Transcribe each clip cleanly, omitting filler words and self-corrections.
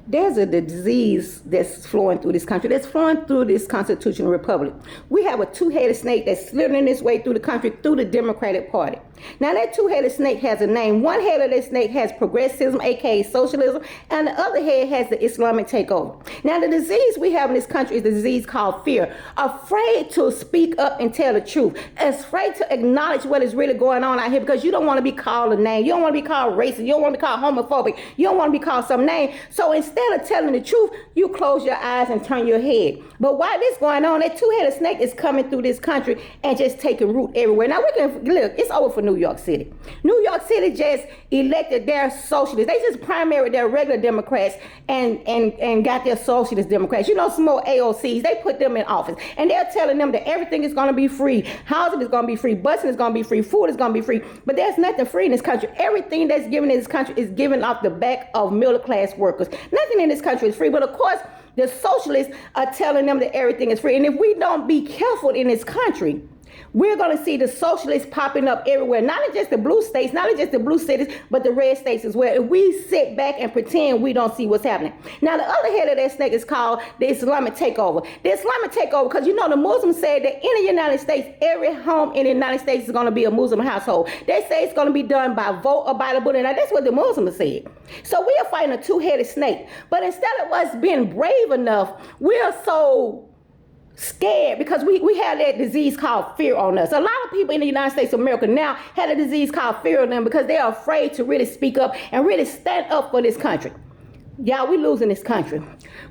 There's a disease that's flowing through this country, that's flowing through this constitutional republic. We have a two-headed snake that's slithering its way through the country through the Democratic Party. Now that two-headed snake has a name. One head of that snake has progressivism, aka socialism, and the other head has the Islamic takeover. Now the disease we have in this country is the disease called fear. Afraid to speak up and tell the truth. Afraid to acknowledge what is really going on out here because you don't want to be called a name. You don't want to be called racist. You don't want to be called homophobic. You don't want to be called some name. So instead of telling the truth, you close your eyes and turn your head. But while this going on, that two-headed snake is coming through this country and just taking root everywhere. Now we can look, it's over for New York City. New York City just elected their socialists. They just primaried their regular Democrats and got their socialist Democrats. You know, some more AOCs, they put them in office. And they're telling them that everything is going to be free. Housing is going to be free. Busing is going to be free. Food is going to be free. But there's nothing free in this country. Everything that's given in this country is given off the back of middle-class workers. Nothing in this country is free. But of course, the socialists are telling them that everything is free. And if we don't be careful in this country, we're going to see the socialists popping up everywhere, not in just the blue states, not in just the blue cities, but the red states as well. If we sit back and pretend we don't see what's happening. Now, the other head of that snake is called the Islamic takeover. The Islamic takeover, because you know the Muslims said that in the United States, every home in the United States is going to be a Muslim household. They say it's going to be done by vote or by the Buddha. Now, that's what the Muslims said. So we are fighting a two-headed snake. But instead of us being brave enough, we are so scared because we have that disease called fear on us. A lot of people in the United States of America now have a disease called fear on them because they are afraid to really speak up and really stand up for this country. Y'all, we're losing this country.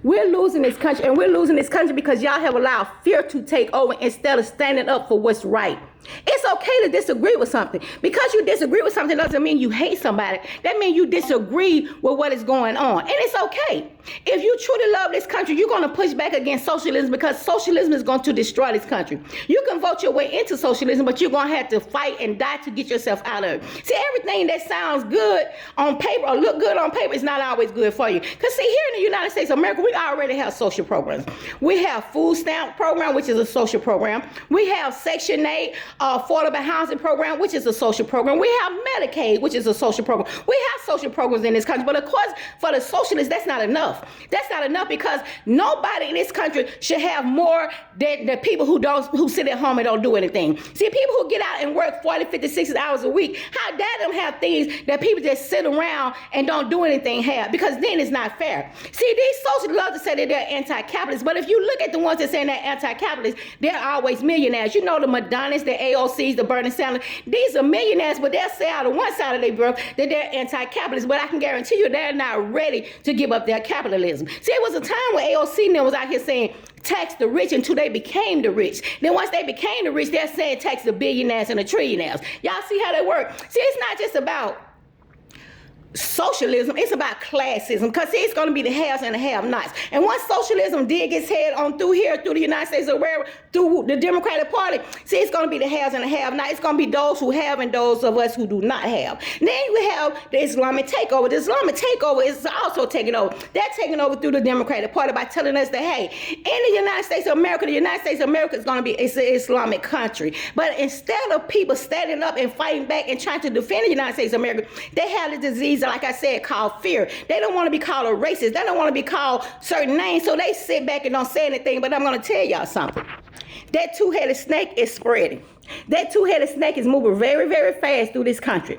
We're losing this country, and we're losing this country because y'all have allowed fear to take over instead of standing up for what's right. It's okay to disagree with something. Because you disagree with something doesn't mean you hate somebody. That means you disagree with what is going on. And it's okay. If you truly love this country, you're going to push back against socialism because socialism is going to destroy this country. You can vote your way into socialism, but you're going to have to fight and die to get yourself out of it. See, everything that sounds good on paper or look good on paper is not always good for you. Because see, here in the United States of America, we already have social programs. We have food stamp program, which is a social program. We have Section 8, affordable housing program, which is a social program. We have Medicaid, which is a social program. We have social programs in this country, but of course, for the socialists, that's not enough. That's not enough because nobody in this country should have more than the people who sit at home and don't do anything. See, people who get out and work 40, 50, 60 hours a week, how dare them have things that people just sit around and don't do anything have? Because then it's not fair. See, these socialists love to say that they're anti-capitalist, but if you look at the ones that say they're anti-capitalist, they're always millionaires. You know, the Madonnas, the AOCs, the Bernie Sanders, these are millionaires, but they'll say out of one side of their breath that they're anti-capitalist, but I can guarantee you they're not ready to give up their capitalism. See, it was a time when AOC was out here saying tax the rich until they became the rich. Then once they became the rich, they're saying tax the billionaires and the trillionaires. Y'all see how they work? See, it's not just about socialism, it's about classism, because see, it's going to be the haves and the have-nots. And once socialism did get head on through here, through the United States of America, through the Democratic Party, see, it's going to be the haves and the have-nots. It's going to be those who have and those of us who do not have. Then we have the Islamic takeover. The Islamic takeover is also taking over. They're taking over through the Democratic Party by telling us that, hey, in the United States of America, the United States of America is going to be an Islamic country. But instead of people standing up and fighting back and trying to defend the United States of America, they have the disease, like I said, called fear. They don't want to be called a racist. They don't want to be called certain names, so they sit back and don't say anything. But I'm going to tell y'all something. That two-headed snake is spreading. That two-headed snake is moving very, very fast through this country.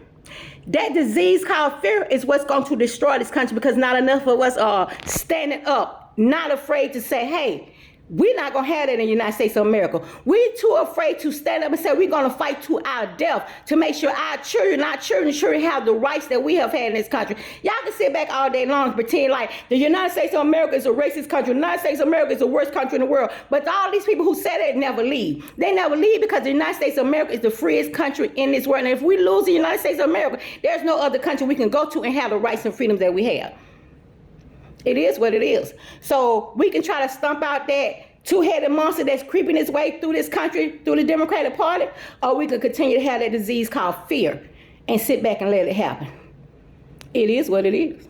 That disease called fear is what's going to destroy this country because not enough of us are standing up, not afraid to say, hey, we're not going to have that in the United States of America. We're too afraid to stand up and say we're going to fight to our death to make sure our children have the rights that we have had in this country. Y'all can sit back all day long and pretend like the United States of America is a racist country. The United States of America is the worst country in the world. But all these people who said it never leave. They never leave because the United States of America is the freest country in this world. And if we lose the United States of America, there's no other country we can go to and have the rights and freedoms that we have. It is what it is. So we can try to stomp out that two-headed monster that's creeping its way through this country, through the Democratic Party, or we could continue to have that disease called fear and sit back and let it happen. It is what it is.